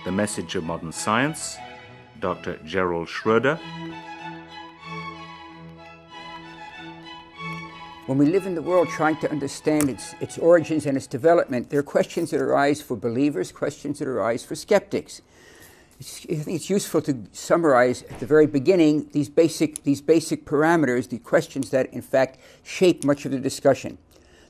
The Message of Modern Science, Dr. Gerald Schroeder. When we live in the world trying to understand its origins and its development, there are questions that arise for believers, questions that arise for skeptics. I think it's useful to summarize at the very beginning these basic parameters, the questions that in fact shape much of the discussion.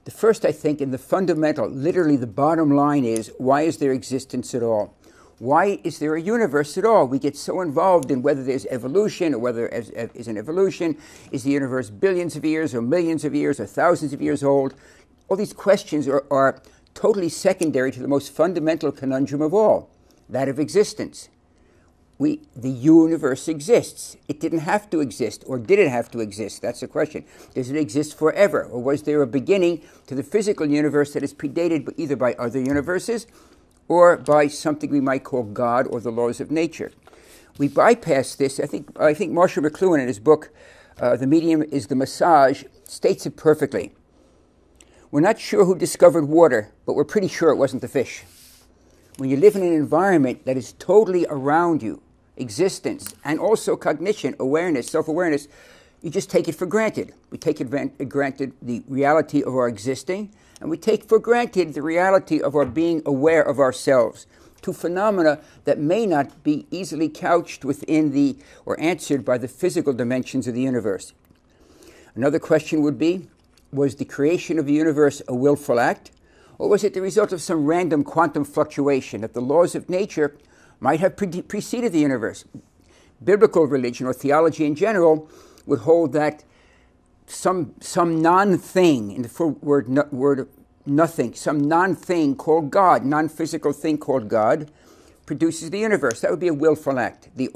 The first, I think, and the fundamental, literally the bottom line is, why is there existence at all? Why is there a universe at all? We get so involved in whether there's evolution or whether there is an evolution. Is the universe billions of years or millions of years or thousands of years old? All these questions are totally secondary to the most fundamental conundrum of all, that of existence. The universe exists. It didn't have to exist, or did it have to exist? That's the question. Does it exist forever, or was there a beginning to the physical universe that is predated either by other universes or by something we might call God or the laws of nature? We bypass this. I think Marshall McLuhan in his book, The Medium is the Massage, states it perfectly. We're not sure who discovered water, but we're pretty sure it wasn't the fish. When you live in an environment that is totally around you, existence, and also cognition, awareness, self-awareness, you just take it for granted. We take granted the reality of our existing, and we take for granted the reality of our being aware of ourselves, two phenomena that may not be easily couched within or answered by the physical dimensions of the universe. Another question would be, was the creation of the universe a willful act, or was it the result of some random quantum fluctuation that the laws of nature might have preceded the universe? Biblical religion or theology in general would hold that some non-thing, in the full word nothing, some non-thing called God, non-physical thing called God, produces the universe. That would be a willful act. The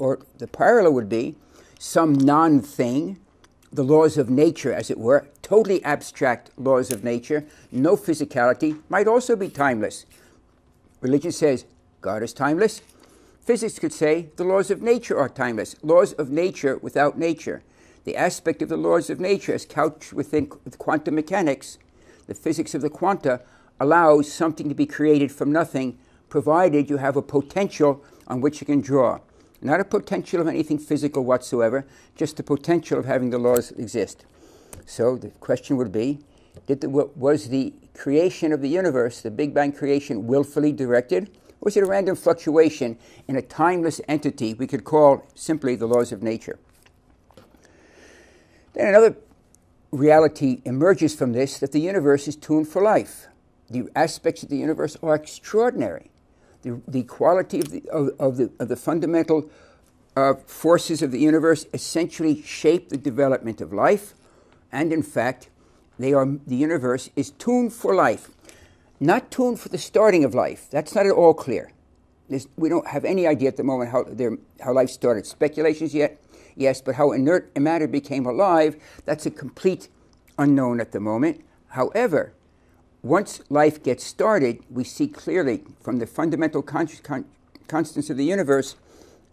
parallel would be some non-thing, the laws of nature, as it were, totally abstract laws of nature, no physicality, might also be timeless. Religion says God is timeless. Physics could say the laws of nature are timeless, laws of nature without nature. The aspect of the laws of nature as couched within quantum mechanics, the physics of the quanta, allows something to be created from nothing, provided you have a potential on which you can draw. Not a potential of anything physical whatsoever, just the potential of having the laws exist. So the question would be, was the creation of the universe, the Big Bang creation, willfully directed? Or was it a random fluctuation in a timeless entity we could call simply the laws of nature? Then another reality emerges from this, that the universe is tuned for life. The aspects of the universe are extraordinary. The quality of the fundamental forces of the universe essentially shape the development of life, and in fact, the universe is tuned for life. Not tuned for the starting of life. That's not at all clear. We don't have any idea at the moment how life started. Speculations yet? Yes, but how inert matter became alive, that's a complete unknown at the moment. However, once life gets started, we see clearly from the fundamental constants of the universe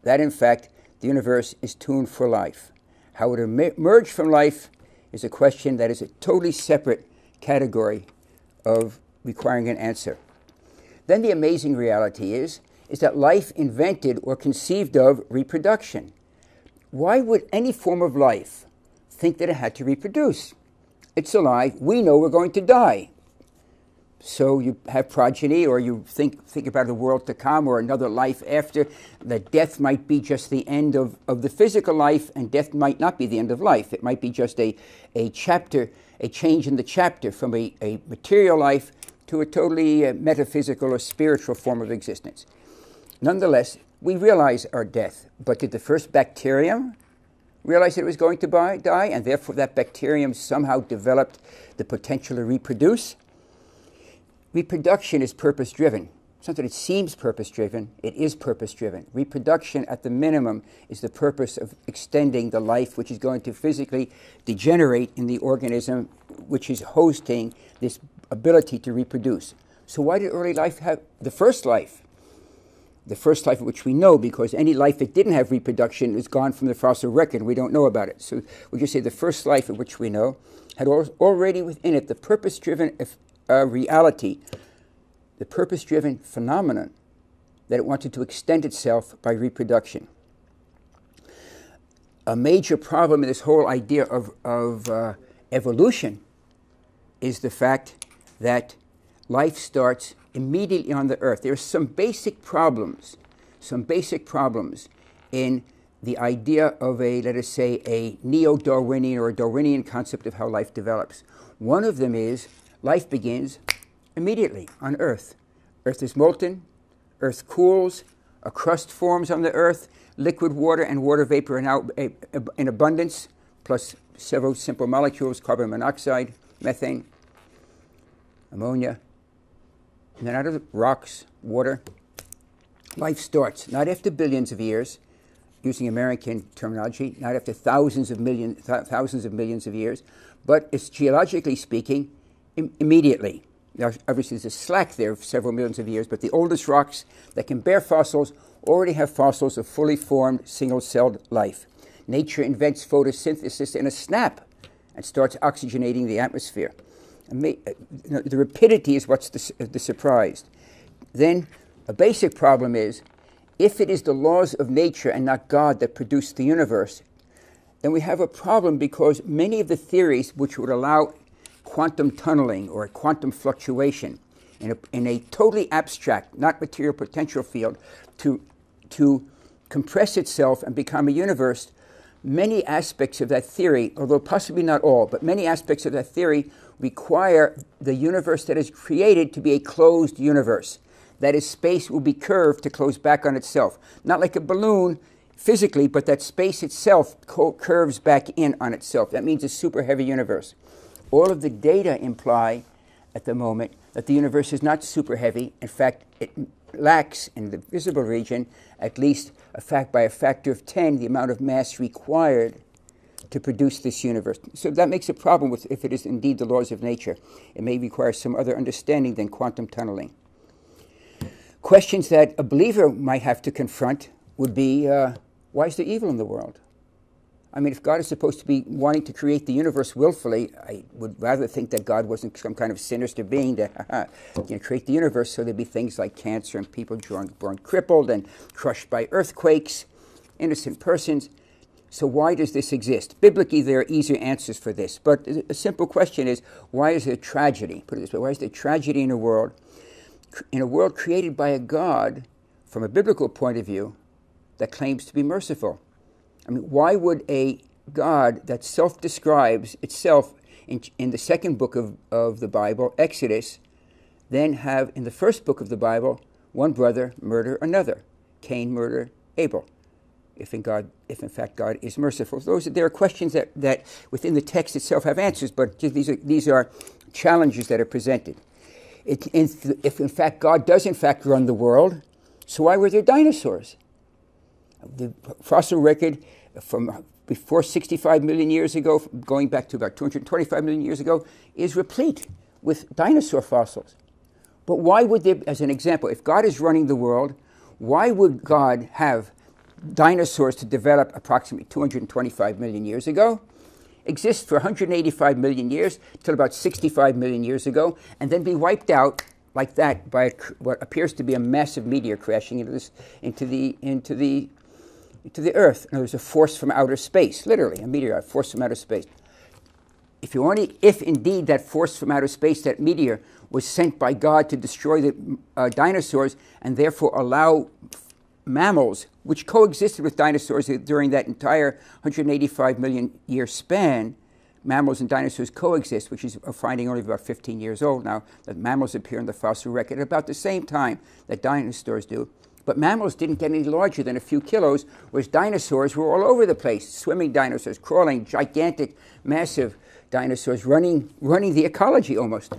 that, in fact, the universe is tuned for life. How it emerged from life is a question that is a totally separate category of requiring an answer. Then the amazing reality is that life invented or conceived of reproduction. Why would any form of life think that it had to reproduce? It's alive. We know we're going to die. So you have progeny, or you think about the world to come or another life after, that death might be just the end of the physical life, and death might not be the end of life. It might be just a chapter, a change in the chapter from a material life to a totally metaphysical or spiritual form of existence. Nonetheless, we realize our death, but did the first bacterium realize it was going to die, and therefore that bacterium somehow developed the potential to reproduce? Reproduction is purpose-driven. It's not that it seems purpose-driven, it is purpose-driven. Reproduction, at the minimum, is the purpose of extending the life which is going to physically degenerate in the organism which is hosting this ability to reproduce. So why did early life have the first life? The first life of which we know, because any life that didn't have reproduction is gone from the fossil record. We don't know about it. So we just say the first life of which we know had already within it the purpose-driven reality, the purpose-driven phenomenon that it wanted to extend itself by reproduction. A major problem in this whole idea of evolution is the fact that life starts immediately on the earth. There are some basic problems in the idea of let us say, a neo-Darwinian or a Darwinian concept of how life develops. One of them is life begins immediately on Earth. Earth is molten, Earth cools, a crust forms on the Earth, liquid water and water vapor are now in abundance, plus several simple molecules, carbon monoxide, methane, ammonia. And then out of the rocks, water, life starts, not after billions of years, using American terminology, not after thousands of millions of years, but it's geologically speaking, immediately. Now, obviously, there's a slack there of several millions of years, but the oldest rocks that can bear fossils already have fossils of fully formed, single-celled life. Nature invents photosynthesis in a snap and starts oxygenating the atmosphere. The rapidity is what's the surprise. Then a basic problem is, if it is the laws of nature and not God that produced the universe, then we have a problem, because many of the theories which would allow quantum tunneling or quantum fluctuation in a totally abstract, not material potential field to compress itself and become a universe, many aspects of that theory, although possibly not all, but many aspects of that theory require the universe that is created to be a closed universe. That is, space will be curved to close back on itself. Not like a balloon physically, but that space itself curves back in on itself. That means a super heavy universe. All of the data imply at the moment that the universe is not super heavy. In fact, it lacks in the visible region at least by a factor of 10 the amount of mass required to produce this universe. So that makes a problem with if it is indeed the laws of nature. It may require some other understanding than quantum tunneling. Questions that a believer might have to confront would be, why is there evil in the world? I mean, if God is supposed to be wanting to create the universe willfully, I would rather think that God wasn't some kind of sinister being that create the universe, so there'd be things like cancer and people born crippled and crushed by earthquakes, innocent persons. So why does this exist? Biblically, there are easier answers for this. But a simple question is, why is there tragedy? Put it this way, why is there tragedy in a world created by a God, from a biblical point of view, that claims to be merciful? I mean, why would a God that self-describes itself in the second book of the Bible, Exodus, then have in the first book of the Bible, one brother murder another, Cain murder Abel, if in fact God is merciful? There are questions that within the text itself have answers, but these are challenges that are presented. If in fact God does in fact run the world, so why were there dinosaurs? The fossil record from before 65 million years ago, going back to about 225 million years ago, is replete with dinosaur fossils. But why would there, as an example, if God is running the world, why would God have dinosaurs to develop approximately 225 million years ago, exist for 185 million years till about 65 million years ago, and then be wiped out like that by what appears to be a massive meteor crashing into the Earth? And there's a force from outer space, literally a meteor, a force from outer space. If indeed that force from outer space, that meteor, was sent by God to destroy the dinosaurs and therefore allow mammals, which coexisted with dinosaurs during that entire 185 million year span, mammals and dinosaurs coexist, which is a finding only about 15 years old now, that mammals appear in the fossil record at about the same time that dinosaurs do. But mammals didn't get any larger than a few kilos, whereas dinosaurs were all over the place, swimming dinosaurs, crawling, gigantic, massive dinosaurs, running the ecology almost.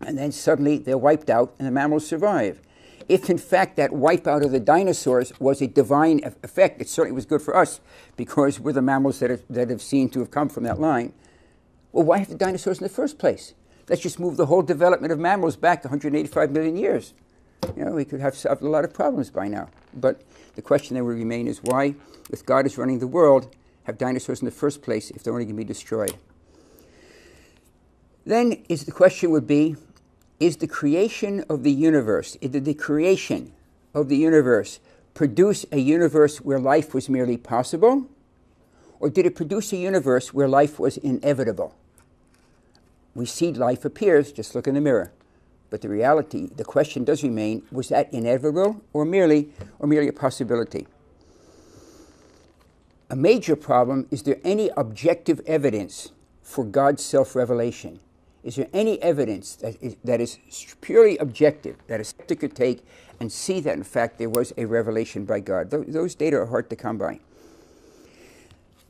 And then suddenly they're wiped out and the mammals survive. If in fact that wipeout of the dinosaurs was a divine effect, it certainly was good for us because we're the mammals that have seen to have come from that line. Well, why have the dinosaurs in the first place? Let's just move the whole development of mammals back 185 million years. We could have solved a lot of problems by now. But the question that will remain is why, if God is running the world, have dinosaurs in the first place if they're only going to be destroyed? Then the question would be, is the creation of the universe, the creation of the universe produce a universe where life was merely possible, or did it produce a universe where life was inevitable? We see life appears, just look in the mirror. But the reality, the question does remain, was that inevitable or merely a possibility? A major problem, is there any objective evidence for God's self-revelation? Is there any evidence that is purely objective, that a skeptic could take and see that, in fact, there was a revelation by God? Those data are hard to come by.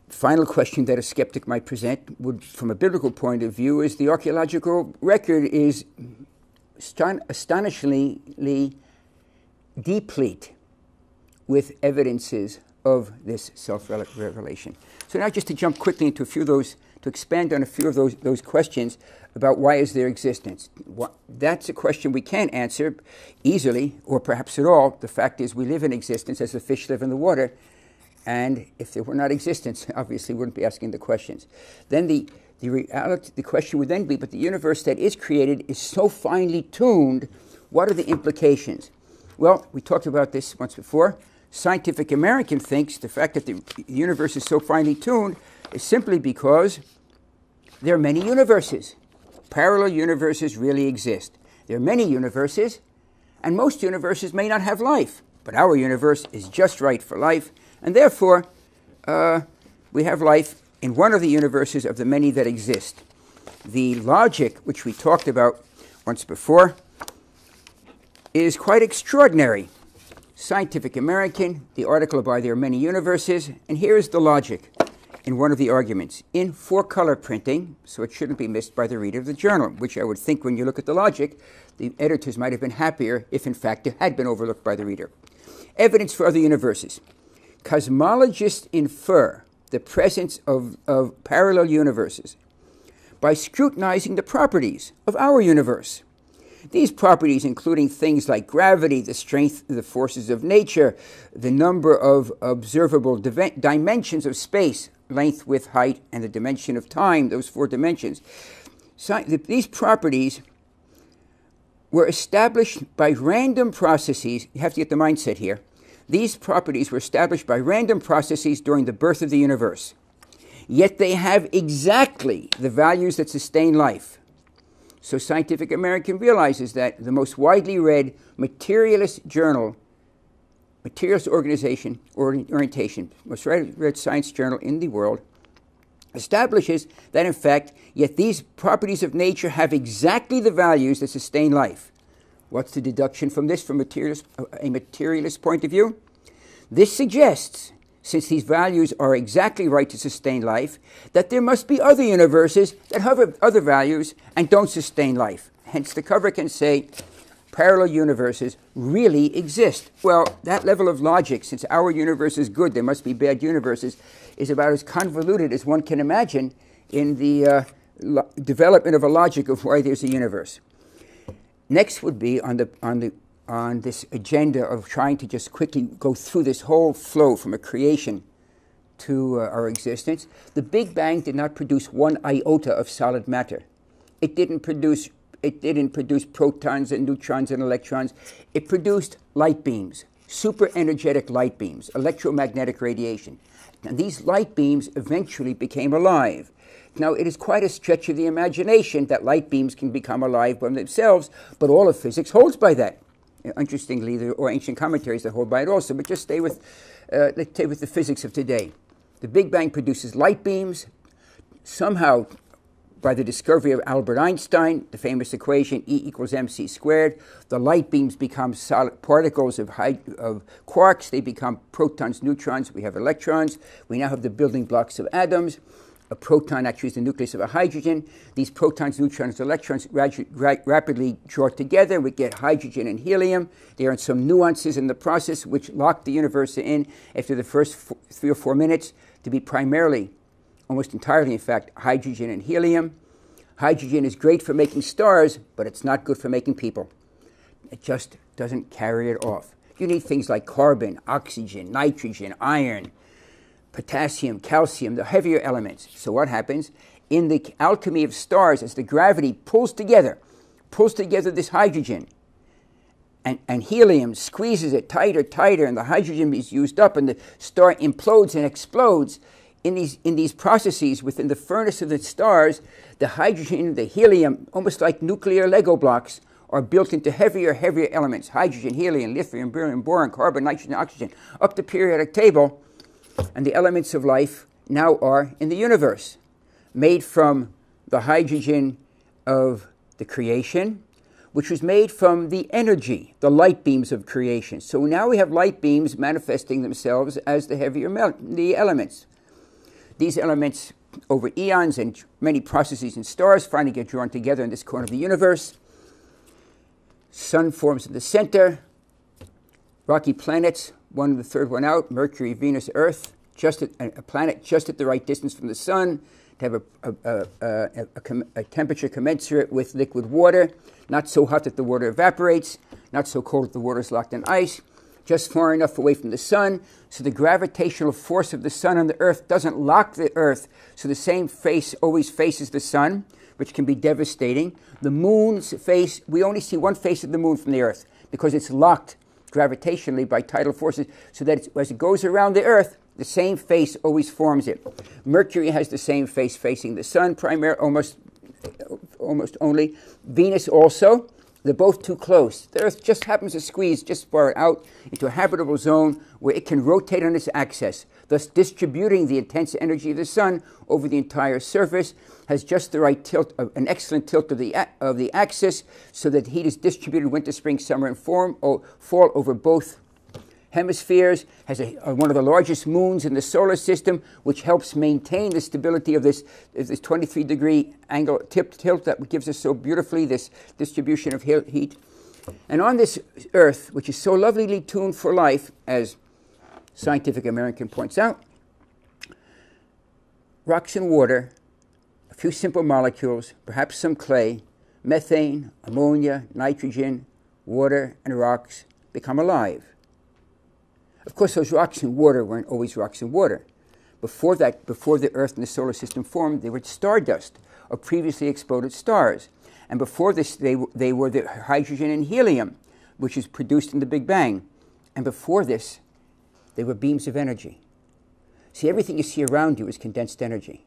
Final question that a skeptic might present, from a biblical point of view, is the archaeological record is astonishingly deplete with evidences of this self-revelation. So now just to jump quickly into a few of those, to expand on a few of those questions about why is there existence. That's a question we can't answer easily, or perhaps at all. The fact is we live in existence as the fish live in the water, and if there were not existence, obviously we wouldn't be asking the questions. Then the question would then be, but the universe that is created is so finely tuned, what are the implications? Well, we talked about this once before. Scientific American thinks the fact that the universe is so finely tuned is simply because there are many universes. Parallel universes really exist. There are many universes, and most universes may not have life, but our universe is just right for life, and therefore we have life in one of the universes of the many that exist. The logic, which we talked about once before, is quite extraordinary. Scientific American, the article by There Are Many Universes, and here is the logic in one of the arguments. In 4-color printing, so it shouldn't be missed by the reader of the journal, which I would think when you look at the logic, the editors might have been happier if in fact it had been overlooked by the reader. Evidence for other universes. Cosmologists infer the presence of parallel universes by scrutinizing the properties of our universe. These properties, including things like gravity, the strength of the forces of nature, the number of observable dimensions of space, length, width, height, and the dimension of time, those 4 dimensions. These properties were established by random processes. You have to get the mindset here. These properties were established by random processes during the birth of the universe. Yet they have exactly the values that sustain life. So Scientific American realizes that the most widely read materialist journal, materialist orientation, most read science journal in the world, establishes that, in fact, yet these properties of nature have exactly the values that sustain life. What's the deduction from this from a materialist point of view? This suggests, since these values are exactly right to sustain life, that there must be other universes that have other values and don't sustain life. Hence, the cover can say parallel universes really exist. Well, that level of logic, since our universe is good, there must be bad universes, is about as convoluted as one can imagine in the development of a logic of why there's a universe. Next would be on this agenda of trying to just quickly go through this whole flow from a creation to our existence. The Big Bang did not produce one iota of solid matter. It didn't produce protons and neutrons and electrons. It produced light beams, super energetic light beams, electromagnetic radiation. And these light beams eventually became alive. Now, it is quite a stretch of the imagination that light beams can become alive by themselves, but all of physics holds by that. Interestingly, there are ancient commentaries that hold by it also, but just stay with, let's stay with the physics of today. The Big Bang produces light beams. Somehow, by the discovery of Albert Einstein, the famous equation E equals mc squared, the light beams become solid particles of quarks. They become protons, neutrons. We have electrons. We now have the building blocks of atoms. A proton actually is the nucleus of a hydrogen. These protons, neutrons, electrons rapidly draw together. We get hydrogen and helium. There are some nuances in the process which lock the universe in after the first 3 or 4 minutes to be primarily, almost entirely in fact, hydrogen and helium. Hydrogen is great for making stars, but it's not good for making people. It just doesn't carry it off. You need things like carbon, oxygen, nitrogen, iron, potassium, calcium, the heavier elements. So what happens? In the alchemy of stars, as the gravity pulls together this hydrogen, and helium squeezes it tighter, and the hydrogen is used up, and the star implodes and explodes. In these processes within the furnace of the stars, the hydrogen, the helium, almost like nuclear Lego blocks, are built into heavier elements: hydrogen, helium, lithium, beryllium, boron, carbon, nitrogen, oxygen, up the periodic table. And the elements of life now are in the universe, made from the hydrogen of the creation, which was made from the energy, the light beams of creation. So now we have light beams manifesting themselves as the heavier the elements. These elements, over eons and many processes in stars, finally get drawn together in this corner of the universe. Sun forms in the center. Rocky planets, one and the third one out, Mercury, Venus, Earth, a planet just at the right distance from the sun, to have a temperature commensurate with liquid water, not so hot that the water evaporates, not so cold that the water is locked in ice, just far enough away from the sun so the gravitational force of the sun on the Earth doesn't lock the Earth, so the same face always faces the sun, which can be devastating. The moon's face, we only see one face of the moon from the Earth because it's locked gravitationally by tidal forces, so that as it goes around the Earth, the same face always forms it. Mercury has the same face facing the sun, almost only. Venus also. They're both too close. The Earth just happens to squeeze just far out into a habitable zone where it can rotate on its axis, thus distributing the intense energy of the sun over the entire surface, has just the right tilt, an excellent tilt of the axis, so that heat is distributed winter, spring, summer, and fall over both hemispheres, has one of the largest moons in the solar system, which helps maintain the stability of this 23-degree angle tilt that gives us so beautifully this distribution of heat. And on this Earth, which is so lovelily tuned for life, as Scientific American points out, rocks and water, a few simple molecules, perhaps some clay, methane, ammonia, nitrogen, water, and rocks become alive. Of course, those rocks and water weren't always rocks and water. Before that, before the Earth and the solar system formed, they were stardust of previously exploded stars. And before this, they were the hydrogen and helium, which is produced in the Big Bang. And before this, they were beams of energy. See, everything you see around you is condensed energy.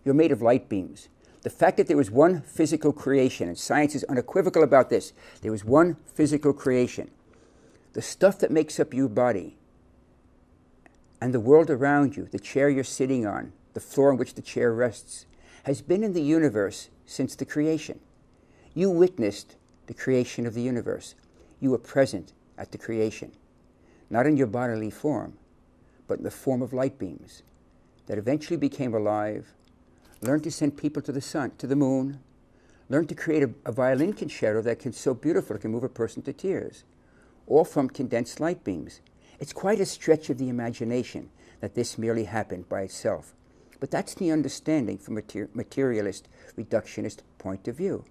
You're made of light beams. The fact that there was one physical creation, and science is unequivocal about this, there was one physical creation. The stuff that makes up your body, and the world around you, the chair you're sitting on, the floor on which the chair rests, has been in the universe since the creation. You witnessed the creation of the universe. You were present at the creation, not in your bodily form, but in the form of light beams that eventually became alive, learned to send people to the sun, to the moon, learned to create a violin concerto that can so beautiful it can move a person to tears, all from condensed light beams. It's quite a stretch of the imagination that this merely happened by itself. But that's the understanding from a materialist, reductionist point of view.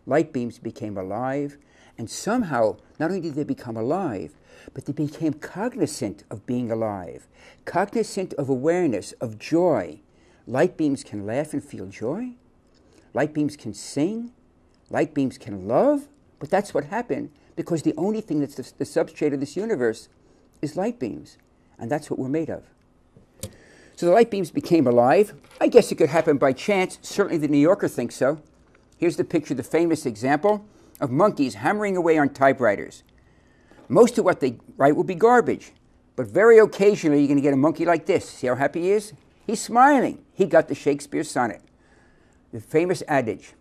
Light beams became alive, and somehow, not only did they become alive, but they became cognizant of being alive, cognizant of awareness, of joy. Light beams can laugh and feel joy. Light beams can sing. Light beams can love. But that's what happened, because the only thing that's the substrate of this universe is light beams, and that's what we're made of. So the light beams became alive. I guess it could happen by chance. Certainly the New Yorker thinks so. Here's the picture, the famous example of monkeys hammering away on typewriters. Most of what they write will be garbage, but very occasionally you're going to get a monkey like this. See how happy he is? He's smiling. He got the Shakespeare sonnet. The famous adage,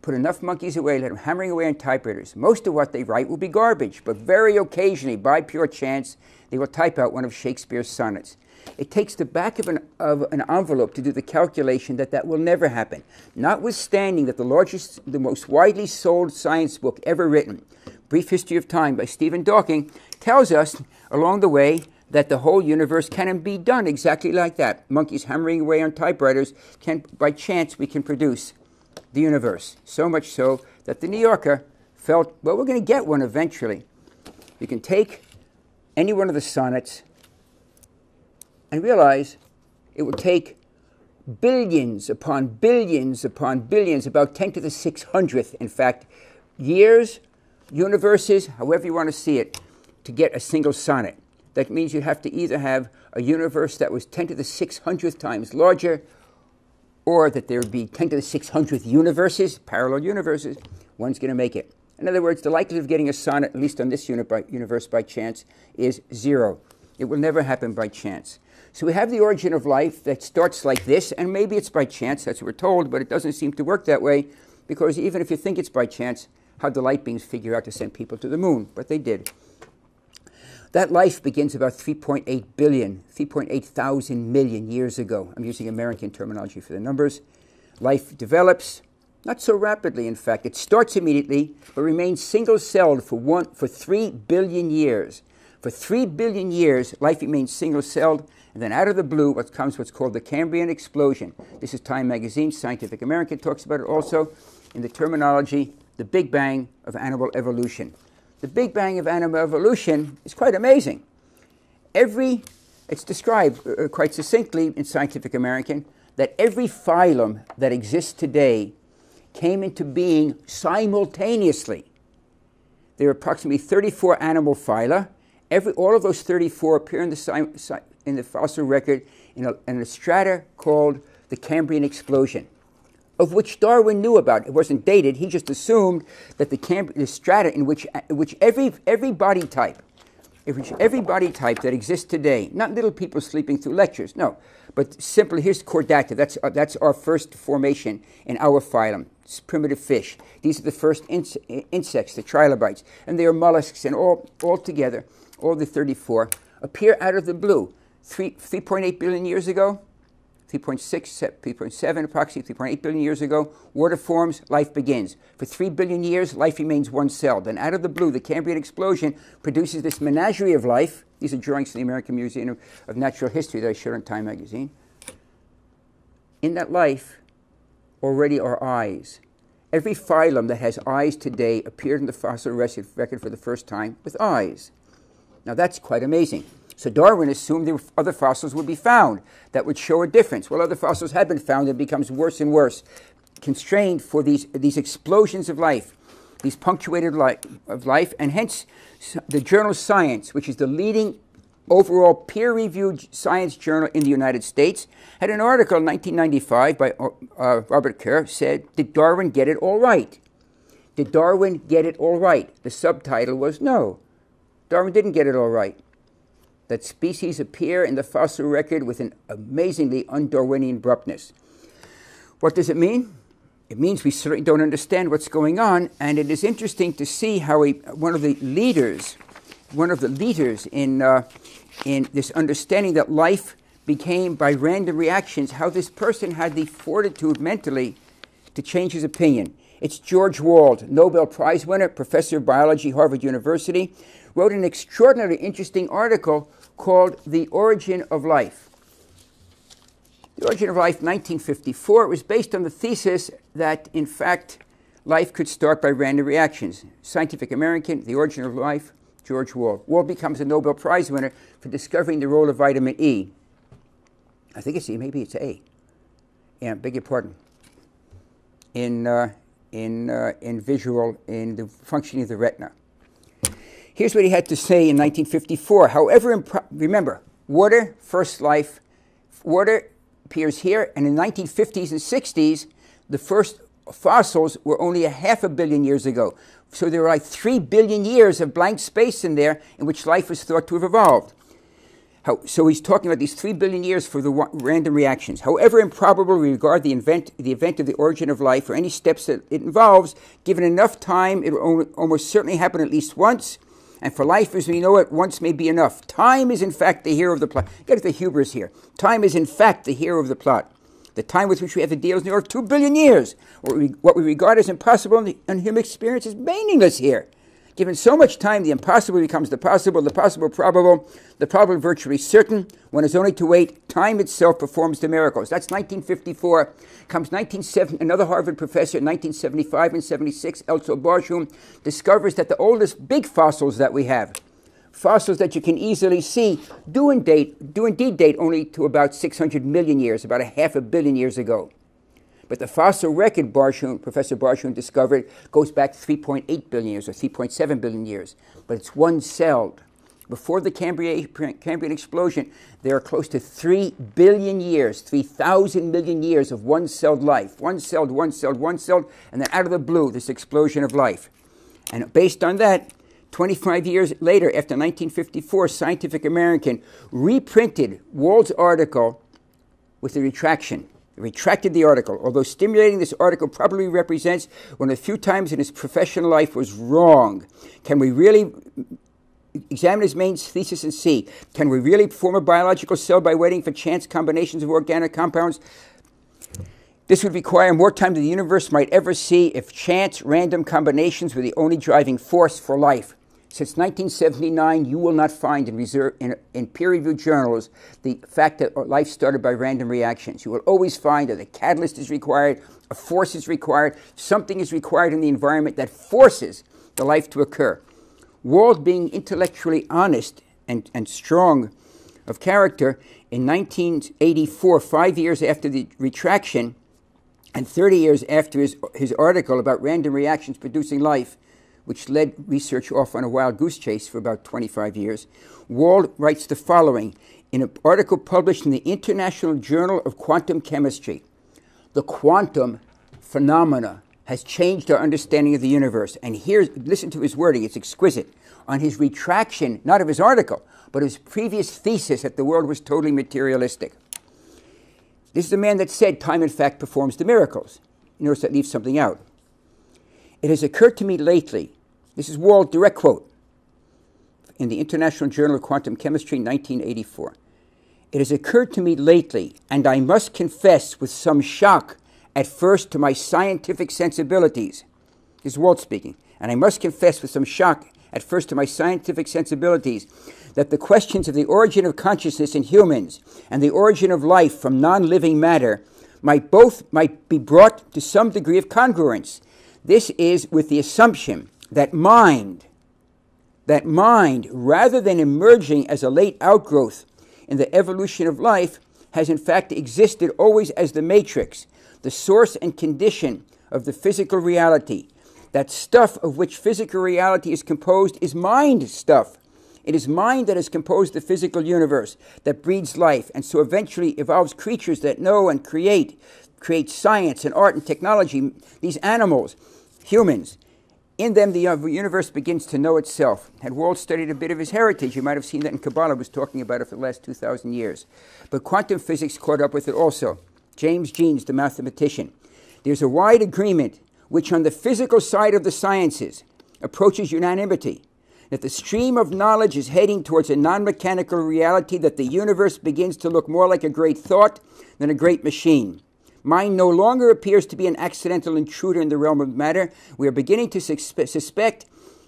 put enough monkeys away, let them hammering away on typewriters. Most of what they write will be garbage, but very occasionally, by pure chance, they will type out one of Shakespeare's sonnets. It takes the back of an envelope to do the calculation that will never happen. Notwithstanding that the most widely sold science book ever written, Brief History of Time by Stephen Dawking, tells us along the way that the whole universe can be done exactly like that. Monkeys hammering away on typewriters, by chance we can produce the universe. So much so that the New Yorker felt, well, we're going to get one eventually. You can take any one of the sonnets and realize it will take billions upon billions upon billions, about 10 to the 600th, in fact, years, universes, however you want to see it, to get a single sonnet. That means you have to either have a universe that was 10 to the 600th times larger, or that there would be 10 to the 600th universes, parallel universes. One's going to make it. In other words, the likelihood of getting a sonnet, at least on this universe by chance, is 0. It will never happen by chance. So we have the origin of life that starts like this, and maybe it's by chance, that's what we're told, but it doesn't seem to work that way, because even if you think it's by chance, how'd the light beings figure out to send people to the moon? But they did. That life begins about 3.8 billion, 3.8 thousand million years ago. I'm using American terminology for the numbers. Life develops, not so rapidly, in fact. It starts immediately, but remains single-celled for 3 billion years. For 3 billion years, life remains single-celled, and then out of the blue, what's called the Cambrian explosion. This is Time Magazine. Scientific American talks about it also in the terminology, the Big Bang of animal evolution. The Big Bang of animal evolution is quite amazing. It's described quite succinctly in Scientific American that every phylum that exists today came into being simultaneously. There are approximately 34 animal phyla. All of those 34 appear in the fossil record in a strata called the Cambrian explosion, of which Darwin knew about. It wasn't dated. He just assumed that the strata in which every body type that exists today, not little people sleeping through lectures, no, but simply here's chordata. That's our first formation in our phylum. It's primitive fish. These are the first insects, the trilobites, and they are mollusks, and all together, all the 34 appear out of the blue. 3.8 billion years ago. 3.6, 3.7, approximately 3.8 billion years ago, water forms, life begins. For 3 billion years, life remains one-celled. Then out of the blue, the Cambrian explosion produces this menagerie of life. These are drawings from the American Museum of Natural History that I showed on Time Magazine. In that life already are eyes. Every phylum that has eyes today appeared in the fossil record for the first time with eyes. Now that's quite amazing. So Darwin assumed there were other fossils would be found that would show a difference. Well, other fossils have been found. It becomes worse and worse, constrained for these explosions of life, these punctuated of life, and hence the journal Science, which is the leading overall peer-reviewed science journal in the United States, had an article in 1995 by Robert Kerr said, "Did Darwin get it all right?" Did Darwin get it all right? The subtitle was, no, Darwin didn't get it all right. That species appear in the fossil record with an amazingly un-Darwinian abruptness. What does it mean? It means we certainly don't understand what's going on, and it is interesting to see how one of the leaders in this understanding that life became by random reactions, how this person had the fortitude mentally to change his opinion. It's George Wald, Nobel Prize winner, professor of biology, Harvard University, wrote an extraordinarily interesting article called The Origin of Life. The Origin of Life, 1954, it was based on the thesis that, in fact, life could start by random reactions. Scientific American, The Origin of Life, George Wald. Wald becomes a Nobel Prize winner for discovering the role of vitamin E. I think it's E, maybe it's A. Yeah, beg your pardon. In the functioning of the retina. Here's what he had to say in 1954. However, remember, water, first life, water appears here, and in the 1950s and 60s, the first fossils were only 500 million years ago. So there were like 3 billion years of blank space in there in which life was thought to have evolved. So he's talking about these 3 billion years for the random reactions. However improbable we regard the event of the origin of life or any steps that it involves, given enough time, it will almost certainly happen at least once. And for life as we know it, once may be enough. Time is in fact the hero of the plot. Get the hubris here. Time is in fact the hero of the plot. The time with which we have to deal is nearly 2 billion years. What we regard as impossible in human experience is meaningless here. Given so much time, the impossible becomes the possible probable, the probable virtually certain. One has only to wait. Time itself performs the miracles. That's 1954. Comes 1970, another Harvard professor in 1975 and 76, Elzo Barshum, discovers that the oldest big fossils that we have, fossils that you can easily see, do indeed date only to about 600 million years, about 500 million years ago. But the fossil record Professor Barshun discovered goes back 3.8 billion years or 3.7 billion years. But it's one-celled. Before the Cambrian explosion, there are close to 3 billion years, 3,000 million years of one-celled life. One-celled, one-celled, one-celled, and then out of the blue, this explosion of life. And based on that, 25 years later, after 1954, Scientific American reprinted Wald's article with a retraction. He retracted the article, although stimulating, this article probably represents one of the few times in his professional life was wrong. Can we really examine his main thesis and see, can we really form a biological cell by waiting for chance combinations of organic compounds? This would require more time than the universe might ever see if chance random combinations were the only driving force for life. Since 1979, you will not find in peer-reviewed journals the fact that life started by random reactions. You will always find that a catalyst is required, a force is required, something is required in the environment that forces the life to occur. Wald, being intellectually honest and strong of character, in 1984, 5 years after the retraction and 30 years after his article about random reactions producing life, which led research off on a wild goose chase for about 25 years, Wald writes the following in an article published in the International Journal of Quantum Chemistry. The quantum phenomena has changed our understanding of the universe. And here, listen to his wording, it's exquisite. On his retraction, not of his article, but his previous thesis that the world was totally materialistic. This is the man that said time, in fact, performs the miracles. You notice that leaves something out. It has occurred to me lately, this is Wald, direct quote, in the International Journal of Quantum Chemistry, 1984. It has occurred to me lately, and I must confess with some shock at first to my scientific sensibilities. This is Wald speaking. And I must confess with some shock at first to my scientific sensibilities that the questions of the origin of consciousness in humans and the origin of life from non-living matter might be brought to some degree of congruence. This is with the assumption that mind, rather than emerging as a late outgrowth in the evolution of life, has in fact existed always as the matrix, the source and condition of the physical reality. That stuff of which physical reality is composed is mind stuff. It is mind that has composed the physical universe, that breeds life, and so eventually evolves creatures that know and create science and art and technology, these animals, humans. In them, the universe begins to know itself. Had Wald studied a bit of his heritage, you might have seen that in Kabbalah, was talking about it for the last 2,000 years. But quantum physics caught up with it also. James Jeans, the mathematician. There's a wide agreement which on the physical side of the sciences approaches unanimity, that the stream of knowledge is heading towards a non-mechanical reality, that the universe begins to look more like a great thought than a great machine. Mind no longer appears to be an accidental intruder in the realm of matter. We are beginning to suspect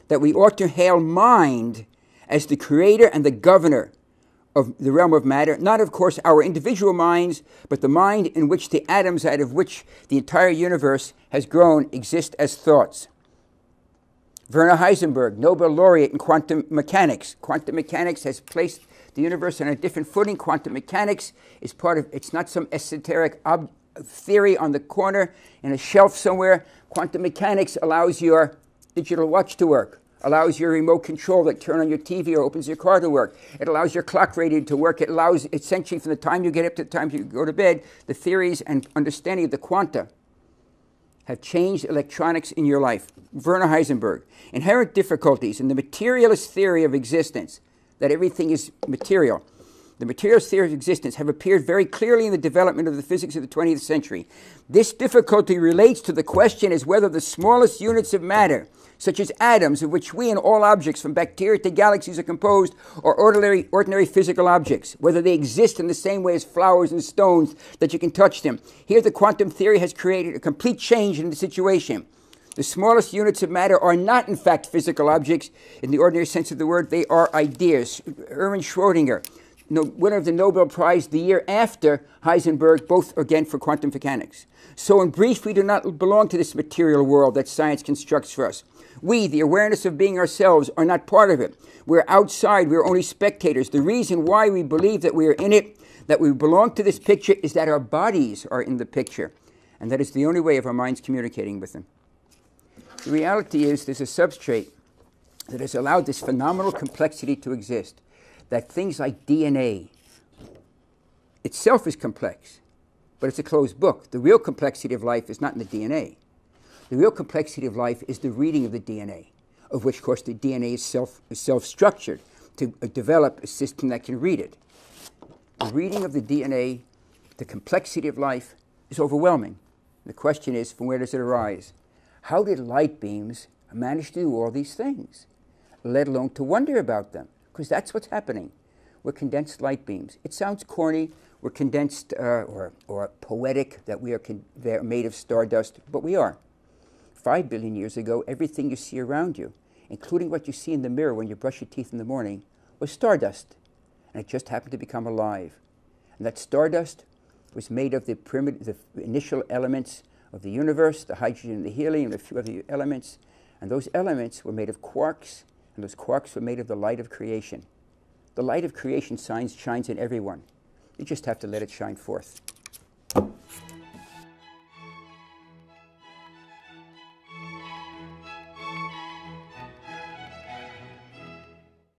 that we ought to hail mind as the creator and the governor of the realm of matter, not, of course, our individual minds, but the mind in which the atoms out of which the entire universe has grown exist as thoughts. Werner Heisenberg, Nobel laureate in quantum mechanics. Quantum mechanics has placed the universe on a different footing. Quantum mechanics is it's not some esoteric theory on the corner in a shelf somewhere. Quantum mechanics allows your digital watch to work, allows your remote control that turns on your TV or opens your car to work. It allows your clock radio to work. It allows, essentially, from the time you get up to the time you go to bed, the theories and understanding of the quanta have changed electronics in your life. Werner Heisenberg. Inherent difficulties in the materialist theory of existence, that everything is material. The materialist theory of existence have appeared very clearly in the development of the physics of the 20th century. This difficulty relates to the question as whether the smallest units of matter, such as atoms, of which we and all objects from bacteria to galaxies are composed, are ordinary physical objects, whether they exist in the same way as flowers and stones, that you can touch them. Here the quantum theory has created a complete change in the situation. The smallest units of matter are not, in fact, physical objects in the ordinary sense of the word. They are ideas. Erwin Schrödinger, winner of the Nobel Prize the year after Heisenberg, both again for quantum mechanics. So in brief, we do not belong to this material world that science constructs for us. We, the awareness of being ourselves, are not part of it. We're outside. We're only spectators. The reason why we believe that we are in it, that we belong to this picture, is that our bodies are in the picture. And that is the only way of our minds communicating with them. The reality is there's a substrate that has allowed this phenomenal complexity to exist, that things like DNA itself is complex, but it's a closed book. The real complexity of life is not in the DNA. The real complexity of life is the reading of the DNA, of which, of course, the DNA is self-structured to develop a system that can read it. The reading of the DNA, the complexity of life, is overwhelming. The question is, from where does it arise? How did light beams manage to do all these things, let alone to wonder about them? Because that's what's happening. We're condensed light beams. It sounds corny. We're condensed or poetic, that we are they're made of stardust, but we are. 5 billion years ago, everything you see around you, including what you see in the mirror when you brush your teeth in the morning, was stardust. And it just happened to become alive. And that stardust was made of the initial elements of the universe, the hydrogen and the helium, and a few other elements. And those elements were made of quarks, and those quarks were made of the light of creation. The light of creation shines in everyone. You just have to let it shine forth.